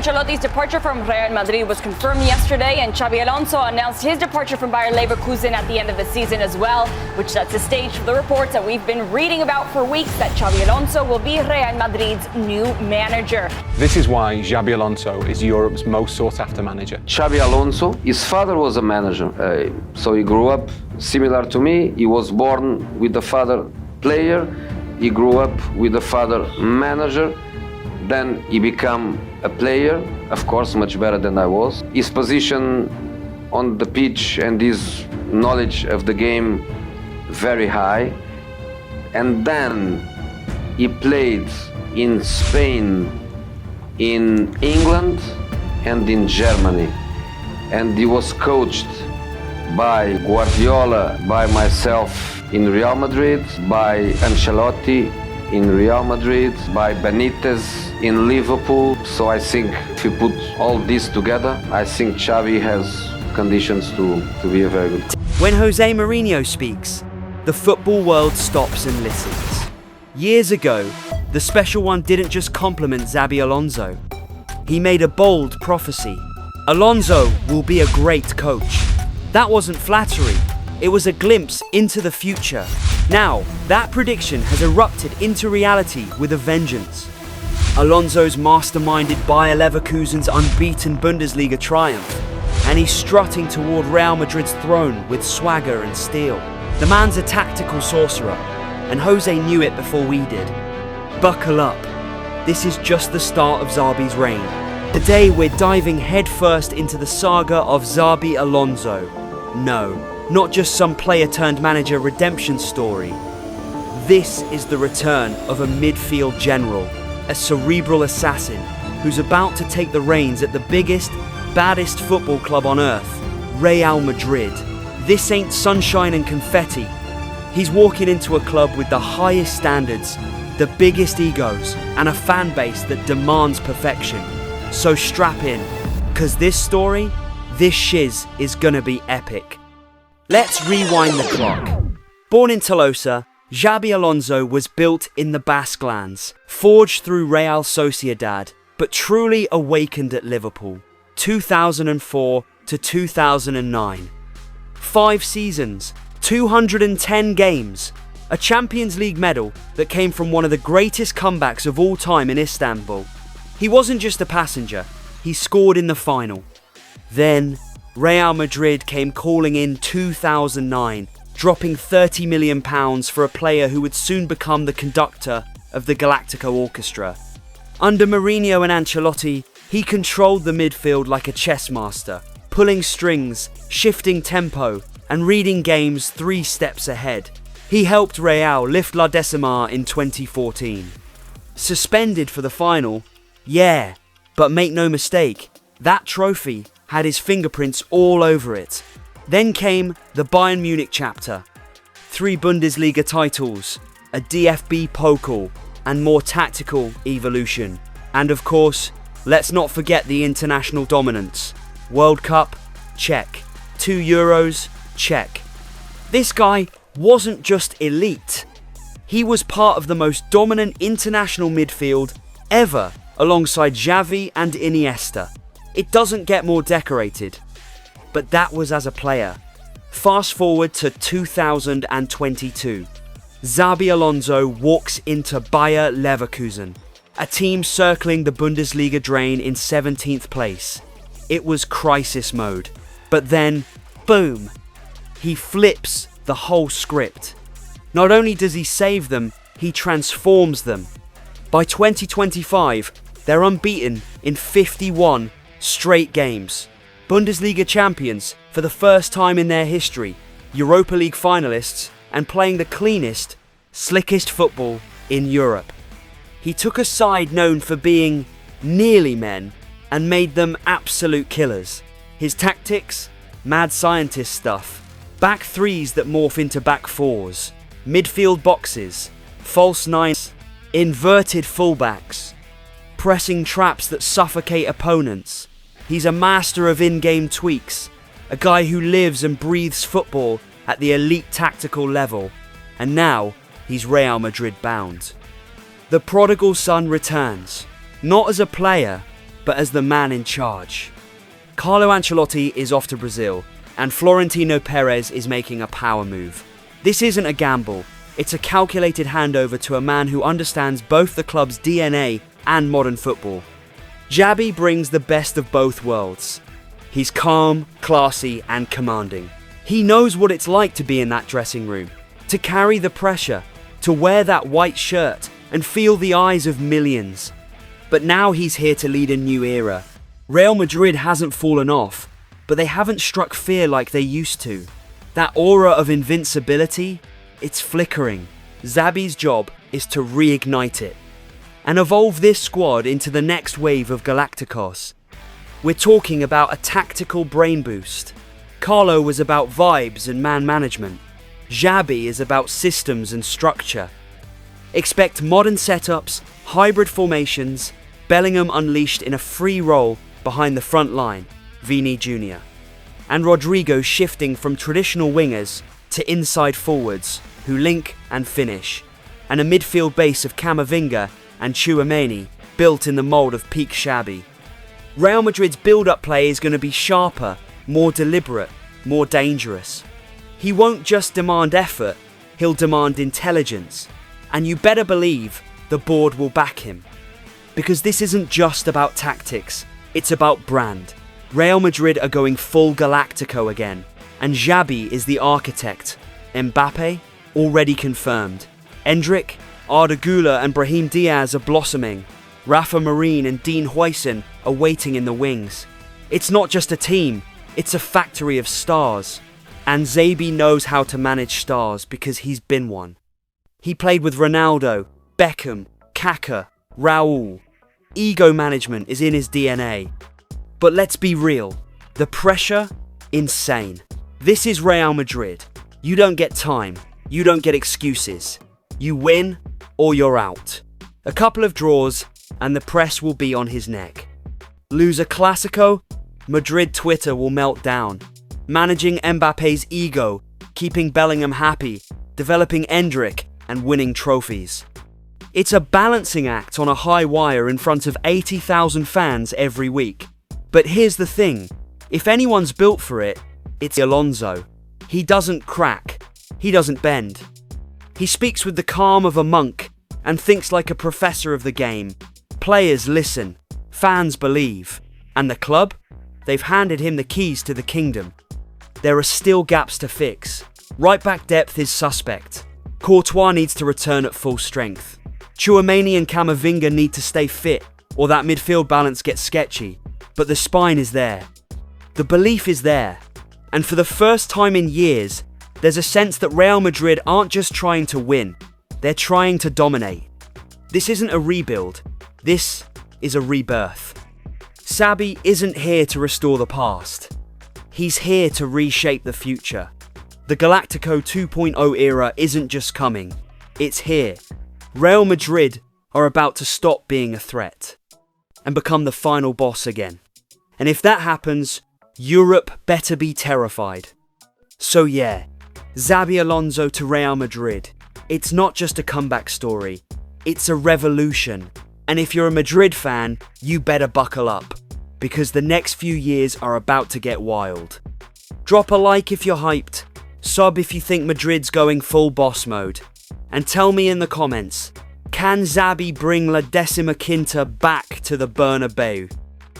Ancelotti's departure from Real Madrid was confirmed yesterday, and Xabi Alonso announced his departure from Bayer Leverkusen at the end of the season as well, which sets the stage for the reports that we've been reading about for weeks that Xabi Alonso will be Real Madrid's new manager. This is why Xabi Alonso is Europe's most sought-after manager. Xabi Alonso, his father was a manager, so he grew up similar to me. He was born with the father player, he grew up with the father manager. Then he became a player, of course, much better than I was. His position on the pitch and his knowledge of the game very high. And then he played in Spain, in England, and in Germany. And he was coached by Guardiola, by myself in Real Madrid, by Ancelotti in Real Madrid, by Benitez in Liverpool. So I think if you put all this together, I think Xavi has conditions to be a very good. When Jose Mourinho speaks, the football world stops and listens. Years ago, the special one didn't just compliment Xabi Alonso. He made a bold prophecy. Alonso will be a great coach. That wasn't flattery. It was a glimpse into the future. Now, that prediction has erupted into reality with a vengeance. Alonso's masterminded Bayer Leverkusen's unbeaten Bundesliga triumph, and he's strutting toward Real Madrid's throne with swagger and steel. The man's a tactical sorcerer, and Jose knew it before we did. Buckle up. This is just the start of Xabi's reign. Today we're diving headfirst into the saga of Xabi Alonso. No, not just some player-turned-manager redemption story. This is the return of a midfield general, a cerebral assassin who's about to take the reins at the biggest, baddest football club on earth, Real Madrid. This ain't sunshine and confetti. He's walking into a club with the highest standards, the biggest egos, and a fan base that demands perfection. So strap in, cause this story, this shiz is gonna be epic. Let's rewind the clock. Born in Tolosa, Xabi Alonso was built in the Basque lands, forged through Real Sociedad, but truly awakened at Liverpool, 2004 to 2009. 5 seasons, 210 games, a Champions League medal that came from one of the greatest comebacks of all time in Istanbul. He wasn't just a passenger, he scored in the final. Then, Real Madrid came calling in 2009, dropping £30 million for a player who would soon become the conductor of the Galactico Orchestra. Under Mourinho and Ancelotti, he controlled the midfield like a chess master, pulling strings, shifting tempo, and reading games 3 steps ahead. He helped Real lift La Decima in 2014. Suspended for the final? Yeah, but make no mistake, that trophy had his fingerprints all over it. Then came the Bayern Munich chapter. 3 Bundesliga titles, a DFB Pokal, and more tactical evolution. And of course, let's not forget the international dominance. World Cup? Check. 2 Euros? Check. This guy wasn't just elite. He was part of the most dominant international midfield ever, alongside Xavi and Iniesta. It doesn't get more decorated. But that was as a player. Fast forward to 2022. Xabi Alonso walks into Bayer Leverkusen, a team circling the Bundesliga drain in 17th place. It was crisis mode. But then, boom, he flips the whole script. Not only does he save them, he transforms them. By 2025, they're unbeaten in 51 straight games. Bundesliga champions for the first time in their history, Europa League finalists, and playing the cleanest, slickest football in Europe. He took a side known for being nearly men and made them absolute killers. His tactics? Mad scientist stuff. Back threes that morph into back fours. Midfield boxes. False nines. Inverted fullbacks. Pressing traps that suffocate opponents. He's a master of in-game tweaks, a guy who lives and breathes football at the elite tactical level, and now he's Real Madrid bound. The prodigal son returns, not as a player, but as the man in charge. Carlo Ancelotti is off to Brazil, and Florentino Perez is making a power move. This isn't a gamble, it's a calculated handover to a man who understands both the club's DNA and modern football. Xabi brings the best of both worlds. He's calm, classy, and commanding. He knows what it's like to be in that dressing room, to carry the pressure, to wear that white shirt and feel the eyes of millions. But now he's here to lead a new era. Real Madrid hasn't fallen off, but they haven't struck fear like they used to. That aura of invincibility, it's flickering. Xabi's job is to reignite it and evolve this squad into the next wave of Galacticos. We're talking about a tactical brain boost. Carlo was about vibes and man management. Xabi is about systems and structure. Expect modern setups, hybrid formations, Bellingham unleashed in a free role behind the front line, Vini Jr., and Rodrigo shifting from traditional wingers to inside forwards who link and finish, and a midfield base of Camavinga and Tchouaméni built in the mould of peak Xabi. Real Madrid's build-up play is going to be sharper, more deliberate, more dangerous. He won't just demand effort, he'll demand intelligence. And you better believe the board will back him. Because this isn't just about tactics, it's about brand. Real Madrid are going full Galactico again, and Xabi is the architect. Mbappe, already confirmed. Endrick, Arda Güler and Brahim Diaz are blossoming. Rafa Marin and Dean Huijsen are waiting in the wings. It's not just a team, it's a factory of stars. And Xabi knows how to manage stars because he's been one. He played with Ronaldo, Beckham, Kaká, Raúl. Ego management is in his DNA. But let's be real, the pressure, insane. This is Real Madrid. You don't get time, you don't get excuses. You win or you're out. A couple of draws and the press will be on his neck. Lose a Clásico, Madrid Twitter will melt down. Managing Mbappe's ego, keeping Bellingham happy, developing Endrick and winning trophies. It's a balancing act on a high wire in front of 80,000 fans every week. But here's the thing, if anyone's built for it, it's Alonso. He doesn't crack, he doesn't bend. He speaks with the calm of a monk and thinks like a professor of the game. Players listen, fans believe, and the club? They've handed him the keys to the kingdom. There are still gaps to fix. Right-back depth is suspect. Courtois needs to return at full strength. Tchouaméni and Camavinga need to stay fit, or that midfield balance gets sketchy. But the spine is there. The belief is there. And for the first time in years, there's a sense that Real Madrid aren't just trying to win, they're trying to dominate. This isn't a rebuild, this is a rebirth. Xabi isn't here to restore the past. He's here to reshape the future. The Galactico 2.0 era isn't just coming, it's here. Real Madrid are about to stop being a threat and become the final boss again. And if that happens, Europe better be terrified. So yeah, Xabi Alonso to Real Madrid. It's not just a comeback story, it's a revolution. And if you're a Madrid fan, you better buckle up, because the next few years are about to get wild. Drop a like if you're hyped, sub if you think Madrid's going full boss mode, and tell me in the comments, can Xabi bring La Decima Quinta back to the Bernabeu?